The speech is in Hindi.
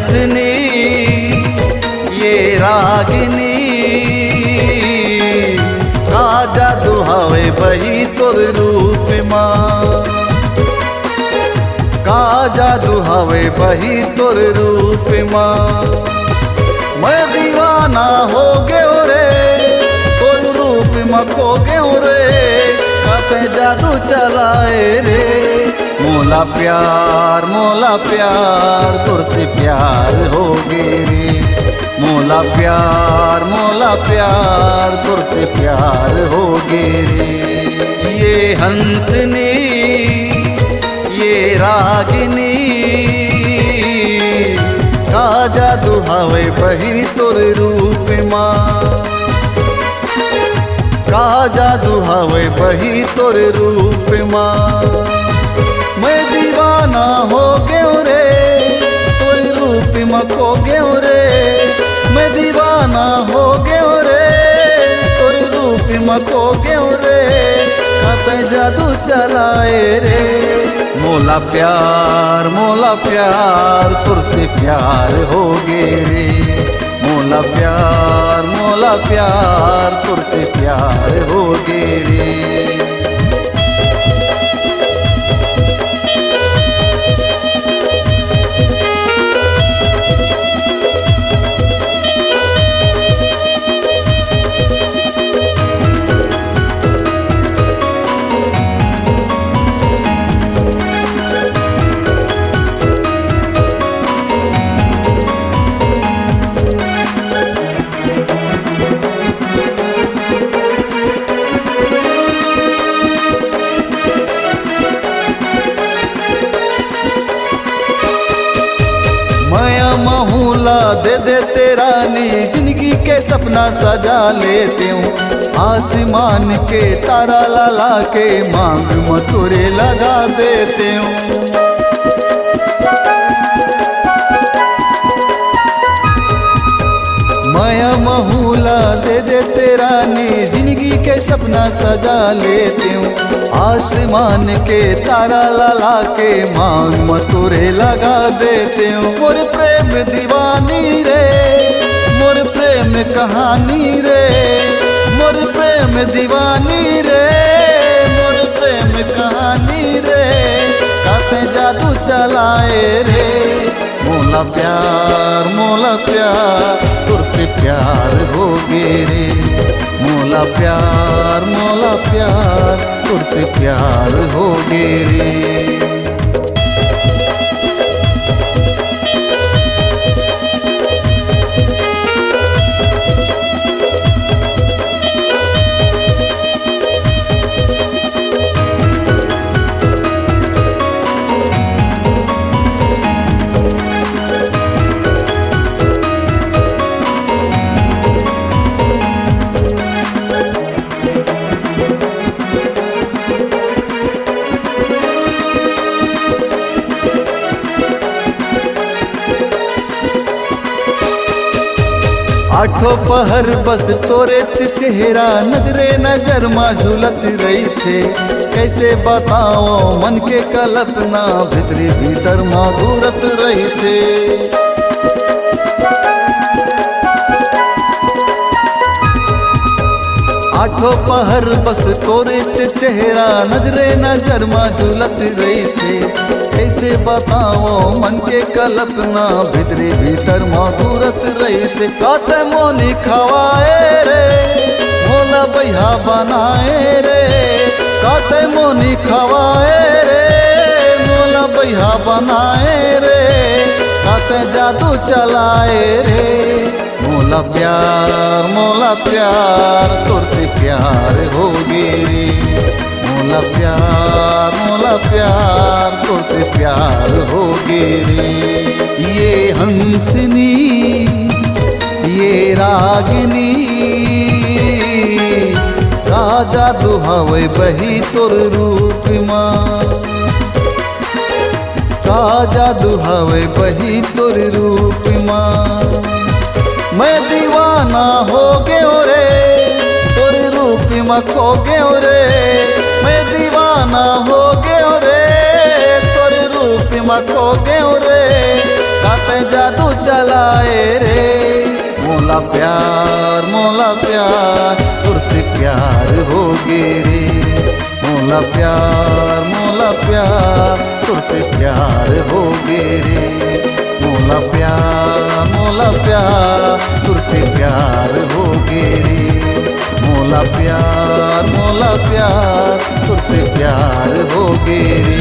हंसनी ये रागिनी का जादू हवे बही तोर रूप माँ, का जादू हवे बही तोर रूप माँ। मैं दीवाना हो गयो रे तोर रूप माँ खो गयो रे, काते जादू चलाए रे। मोला प्यार तोर से प्यार हो गे रे, मोला प्यार तोर से प्यार हो गे रे। ये हंसनी ये रागिनी का जादू हवे बही तोर रूप माँ, का जादू हवे बही तोर रूप माँ। मैं दीवाना हो गयो रे तोर रूप माँ खो गयो रे, मैं दीवाना हो गयो रे तोर रूप माँ खो गयो रे, काते जादू चलाए रे। मोला प्यार तोर से प्यार हो गे रे, मोला प्यार तोर से प्यार हो गे रे। दे दे तेरा नी जिंदगी के सपना सजा लेते हूँ, आसमान के तारा ला के मांग मथुरे लगा देते हूँ। माया महूला दे दे तेरा नी जिंदगी के सपना सजा लेते हूँ, आसमान के तारा ला के मांग मथुरे लगा देते हूँ। मोर प्रेम दीवानी रे मोर प्रेम कहानी रे, मोर प्रेम दीवानी रे मोर प्रेम कहानी रे, काते जादू चलाए रे। मोला प्यार तोर से प्यार हो गे रे, मोला प्यार तोर से प्यार हो गे रे। आठों पहर बस तोरे चेहरा नजरे नजर माँ झूलत रही थे, कैसे बताओ मन के कल्पना भीतरी भीतर माँ घूरत रही थे। आठों पहर बस तोरे चेहरा नजरे नजर माँ झूलत रही थे, कैसे बताओ मन के कल्पना भीतरी भीतर माँ घूरत रही थे। काते मोनी खवाए रे मोला बैहा बनाए रे, काते मोनी खवाए रे मोला बैहा बनाए रे, काते जादू चलाए रे। मोला प्यार तोर से प्यार हो गे रे, मोला प्यार तोर से प्यार हो गे रे। ये हंसनी ये रागिनी का जादू हवे बही तोर रूप माँ, का जादू हवे बही तोर रूप माँ। मैं दीवाना हो गयो रे तोर रूप में खो गयो रे, मैं दीवाना हो गयो रे तोर रूप में खो गयो रे, काते जादू जाए रे। मोला प्यार तुझसे प्यार हो गे रे। मोला प्यार तुझसे प्यार हो गे रे। मोला प्यार तुझसे प्यार हो गे रे। मोला प्यार तुझसे प्यार हो गे रे।